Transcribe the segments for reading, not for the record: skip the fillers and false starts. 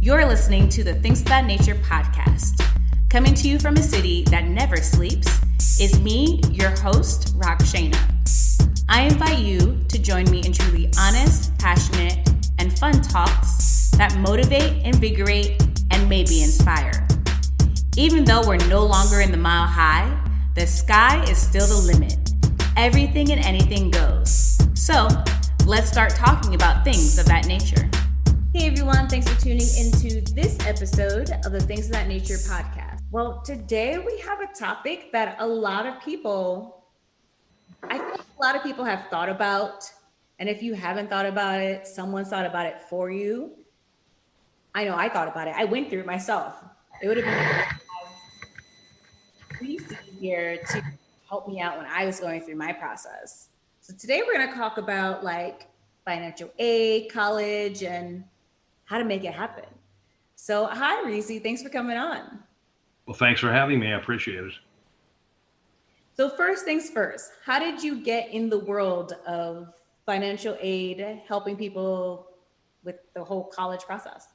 You're listening to the Things of That Nature podcast. Coming to you from a city that never sleeps is me, your host, Rockshana. I invite you to join me in truly honest, passionate, and fun talks that motivate, invigorate, and maybe inspire. Even though we're no longer in the mile high, the sky is still the limit. Everything and anything goes. So let's start talking about things of that nature. Hey everyone, thanks for tuning into this episode of the Things of That Nature podcast. Well, today we have a topic that I think a lot of people have thought about. And if you haven't thought about it, someone's thought about it for you. I know I thought about it. I went through it myself. It would have been Reecy here to help me out when I was going through my process. So today we're going to talk about like financial aid, college, and how to make it happen. So hi, Reecy. Thanks for coming on. Well, thanks for having me. I appreciate it. So first things first, how did you get in the world of financial aid, helping people with the whole college process?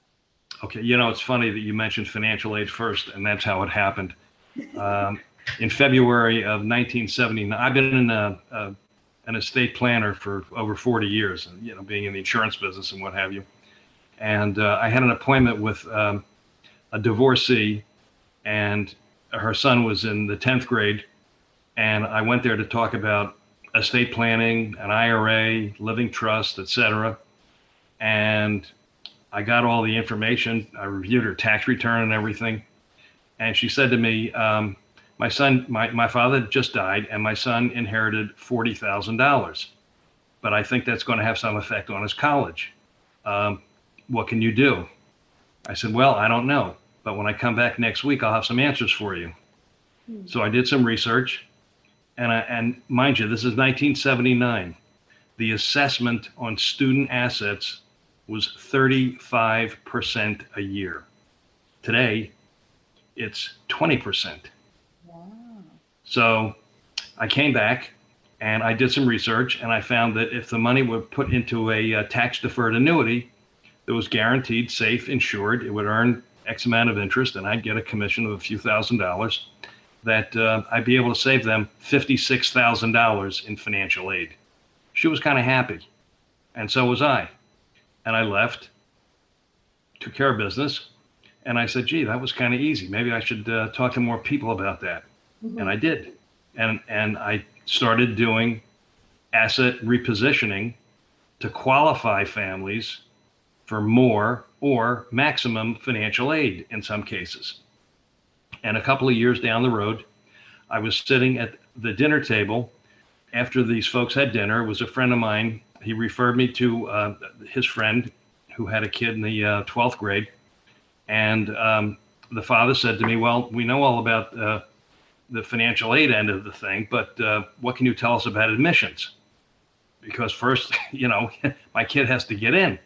Okay, it's funny that you mentioned financial aid first, and that's how it happened. In February of 1979, I've been an estate planner for over 40 years, being in the insurance business and what have you. And I had an appointment with a divorcee, and her son was in the 10th grade. And I went there to talk about estate planning, an IRA, living trust, etc. And I got all the information. I reviewed her tax return and everything. And she said to me, my father just died, and my son inherited $40,000. But I think that's going to have some effect on his college. What can you do? I said, well, I don't know. But when I come back next week, I'll have some answers for you. So I did some research. And mind you, this is 1979. The assessment on student assets was 35% a year. Today, it's 20%. Wow. So I came back and I did some research, and I found that if the money were put into a tax-deferred annuity that was guaranteed, safe, insured, it would earn X amount of interest, and I'd get a commission of a few $1,000s, that I'd be able to save them $56,000 in financial aid. She was kind of happy, and so was I. And I left, took care of business, and I said, gee, that was kind of easy. Maybe I should talk to more people about that. Mm-hmm. And I did. And I started doing asset repositioning to qualify families for more or maximum financial aid in some cases. And a couple of years down the road, I was sitting at the dinner table after these folks had dinner. It was a friend of mine. He referred me to his friend who had a kid in the 12th grade. And the father said to me, well, we know all about the financial aid end of the thing, but what can you tell us about admissions? Because first, my kid has to get in.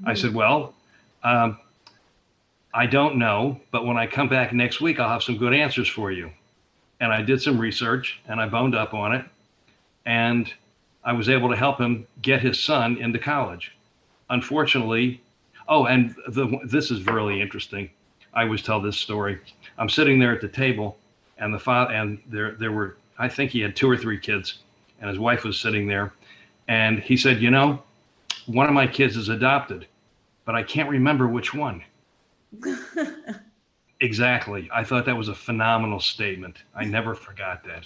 I said, well, I don't know, but when I come back next week, I'll have some good answers for you. And I did some research, and I boned up on it, and I was able to help him get his son into college. Unfortunately, this is really interesting. I always tell this story. I'm sitting there at the table, and the father, and there were, I think he had 2 or 3 kids, and his wife was sitting there, and he said, one of my kids is adopted, but I can't remember which one. Exactly. I thought that was a phenomenal statement. I never forgot that.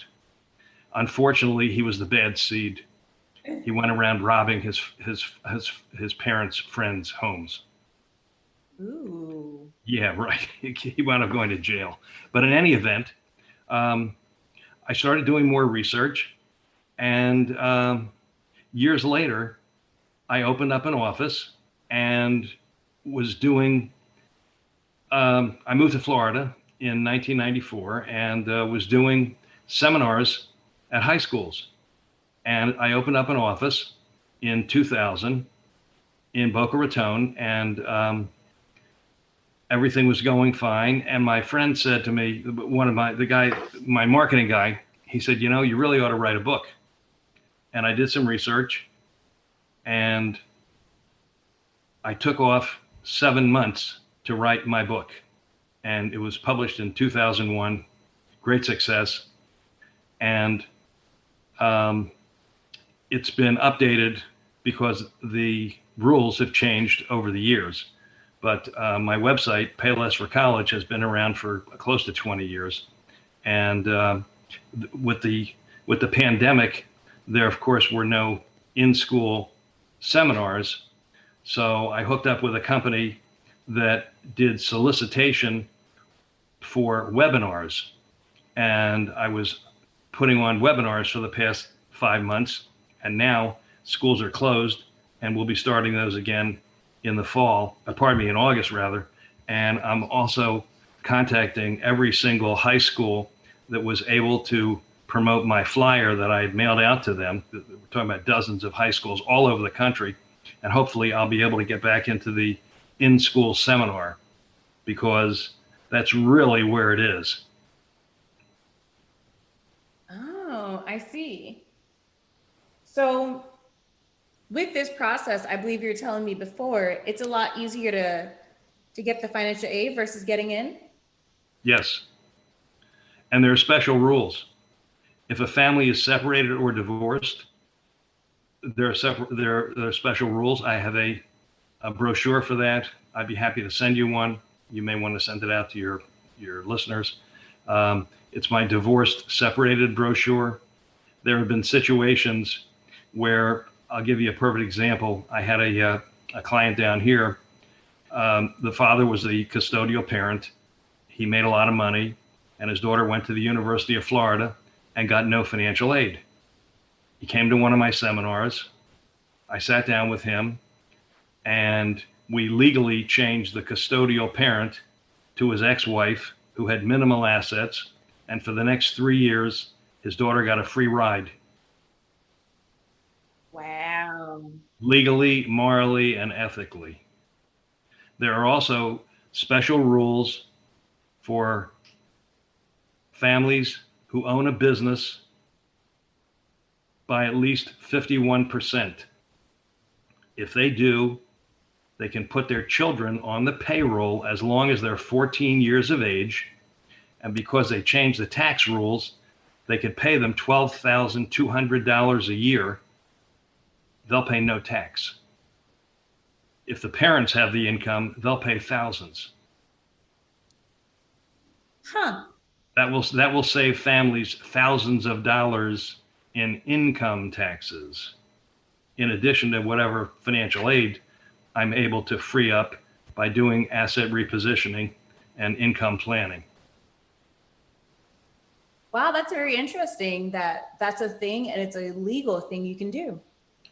Unfortunately, he was the bad seed. He went around robbing his parents' friends' homes. Ooh. Yeah, right. He wound up going to jail. But in any event, I started doing more research, and years later, I opened up an office and was doing, I moved to Florida in 1994 and was doing seminars at high schools. And I opened up an office in 2000 in Boca Raton, and everything was going fine. And my friend said to me, my marketing guy, he said, you really ought to write a book. And I did some research, and I took off 7 months to write my book. And it was published in 2001, great success. And it's been updated because the rules have changed over the years. But my website, Pay Less for College, has been around for close to 20 years. And with the pandemic, there, of course, were no in-school seminars. So I hooked up with a company that did solicitation for webinars. And I was putting on webinars for the past 5 months. And now schools are closed, and we'll be starting those again in the fall, in August rather. And I'm also contacting every single high school that was able to promote my flyer that I had mailed out to them. We're talking about dozens of high schools all over the country. And hopefully I'll be able to get back into the in-school seminar, because that's really where it is. Oh, I see. So with this process, I believe you're telling me before, it's a lot easier to get the financial aid versus getting in? Yes. And there are special rules. If a family is separated or divorced, there are special rules. I have a brochure for that. I'd be happy to send you one. You may want to send it out to your listeners. It's my divorced separated brochure. There have been situations where, I'll give you a perfect example. I had a client down here. The father was the custodial parent. He made a lot of money, and his daughter went to the University of Florida and got no financial aid. He came to one of my seminars. I sat down with him, and we legally changed the custodial parent to his ex-wife, who had minimal assets. And for the next 3 years, his daughter got a free ride. Wow. Legally, morally, and ethically. There are also special rules for families who own a business by at least 51%. If they do, they can put their children on the payroll as long as they're 14 years of age. And because they changed the tax rules, they could pay them $12,200 a year. They'll pay no tax. If the parents have the income, they'll pay thousands. Huh. That will save families thousands of dollars in income taxes, in addition to whatever financial aid I'm able to free up by doing asset repositioning and income planning. Wow, that's very interesting that that's a thing and it's a legal thing you can do.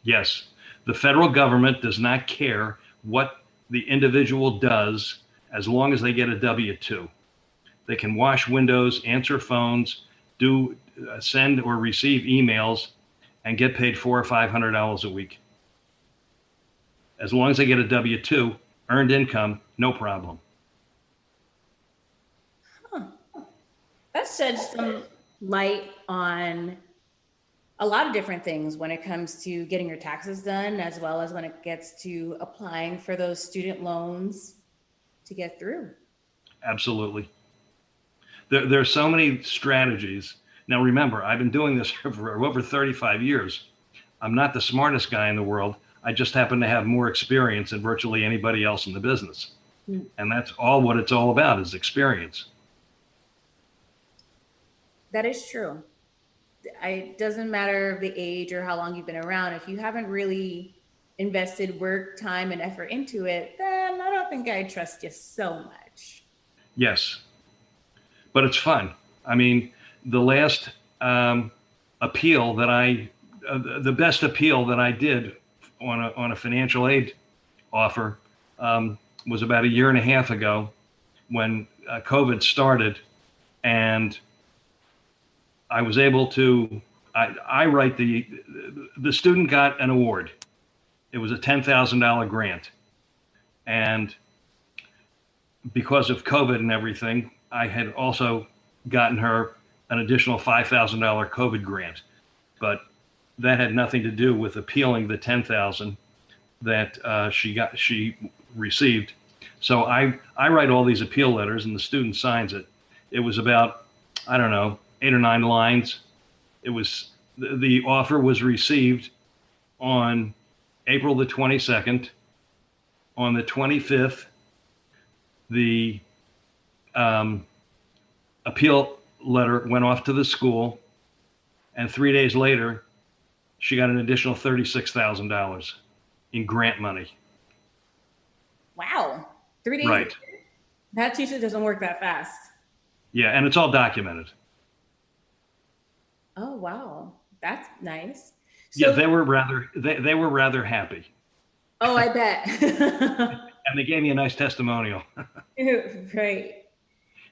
Yes, the federal government does not care what the individual does as long as they get a W-2. They can wash windows, answer phones, send or receive emails, and get paid $400 or $500 a week. As long as they get a W-2, earned income, no problem. Huh. That sheds some light on a lot of different things when it comes to getting your taxes done, as well as when it gets to applying for those student loans to get through. Absolutely. There are so many strategies. Now, remember, I've been doing this for over 35 years. I'm not the smartest guy in the world. I just happen to have more experience than virtually anybody else in the business. And that's all what it's all about, is experience. That is true. It doesn't matter the age or how long you've been around. If you haven't really invested work, time, and effort into it, then I don't think I trust you so much. Yes, but it's fun. I mean, the last appeal that the best appeal that I did on a financial aid offer was about 1.5 years ago, when COVID started, and I was able to, I write the student got an award. It was a $10,000 grant. And because of COVID and everything, I had also gotten her an additional $5,000 COVID grant. But that had nothing to do with appealing the $10,000 that she received. So I write all these appeal letters and the student signs it. It was about, I don't know, 8 or 9 lines. It was, the offer was received on April the 22nd. On the 25th, the appeal letter went off to the school, and 3 days later, she got an additional $36,000 in grant money. Wow. 3 days. Right. That usually doesn't work that fast. Yeah, and it's all documented. Oh, wow. That's nice. Yeah, So, they were rather happy. oh, I bet. And they gave me a nice testimonial. Right.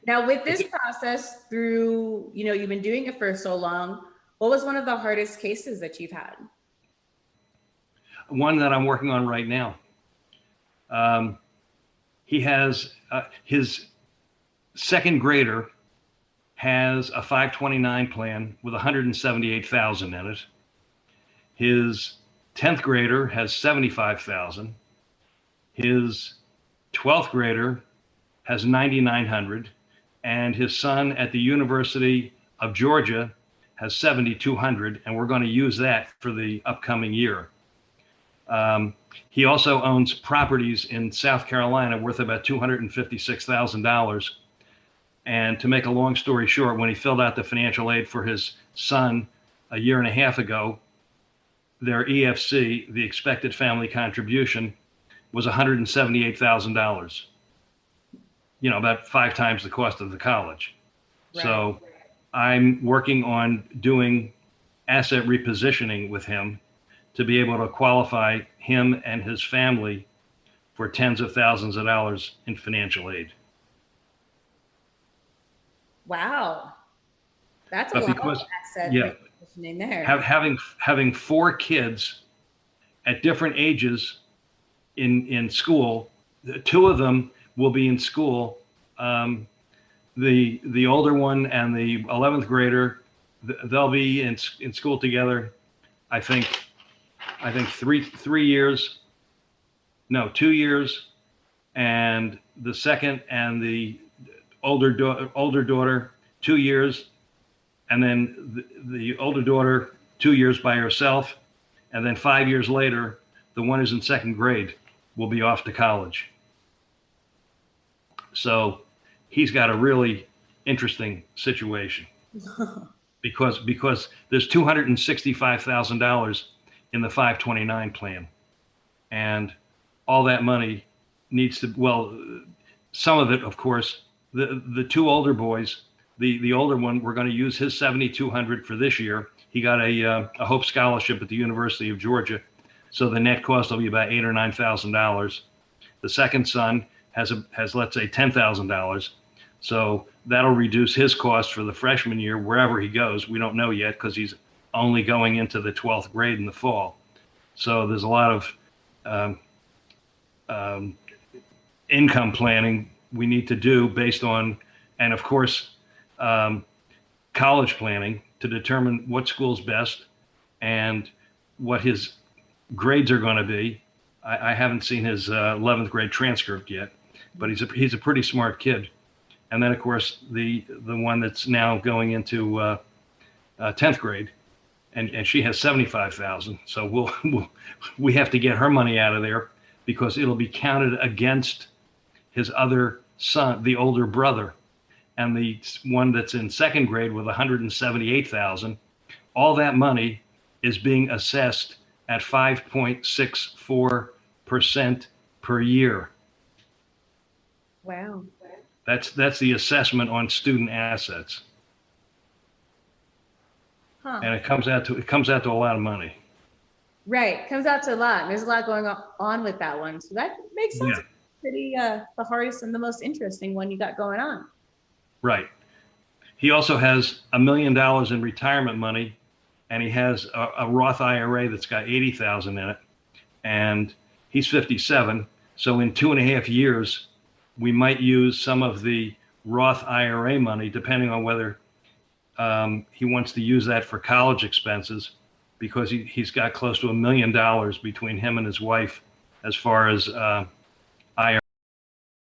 Now, with this process through, you've been doing it for so long, what was one of the hardest cases that you've had? One that I'm working on right now. He has his second grader has a 529 plan with 178,000 in it. His 10th grader has 75,000. His 12th grader has 9,900, and his son at the University of Georgia has 7,200, and we're going to use that for the upcoming year. He also owns properties in South Carolina worth about $256,000. And to make a long story short, when he filled out the financial aid for his son a year and a half ago, their EFC, the expected family contribution, was $178,000. About 5 times the cost of the college. Right. So I'm working on doing asset repositioning with him to be able to qualify him and his family for tens of thousands of dollars in financial aid. Wow. That's a lot of asset repositioning there. Having 4 kids at different ages in school, 2 of them will be in school. The older one and the 11th grader, they'll be in school together. I think 3 years, no, 2 years, and the second and the older daughter 2 years, and then the older daughter 2 years by herself, and then 5 years later, the one who's in second grade will be off to college. So he's got a really interesting situation because there's $265,000 in the 529 plan, and all that money needs to, some of it, of course, the 2 older boys, the older one, we're going to use his 7,200 for this year. He got a Hope Scholarship at the University of Georgia, so the net cost will be about $8,000 or $9,000. The second son has let's say $10,000, so that'll reduce his cost for the freshman year wherever he goes. We don't know yet because he's only going into the 12th grade in the fall. So there's a lot of income planning we need to do based on, and of course, college planning to determine what school's best and what his grades are going to be. I haven't seen his 11th grade transcript yet, but he's a pretty smart kid. And then of course the one that's now going into 10th grade, and she has 75,000. So we have to get her money out of there because it'll be counted against his other son, the older brother, and the one that's in second grade with 178,000. All that money is being assessed at 5.64% per year. Wow. That's the assessment on student assets. Huh. And it comes out to a lot of money. Right. Comes out to a lot. There's a lot going on with that one. So that makes sense. Yeah. Pretty the hardest and the most interesting one you got going on. Right. He also has $1 million in retirement money, and he has a Roth IRA that's got 80,000 in it, and he's 57. So in 2.5 years, we might use some of the Roth IRA money, depending on whether he wants to use that for college expenses, because he's got close to $1 million between him and his wife as far as IRA.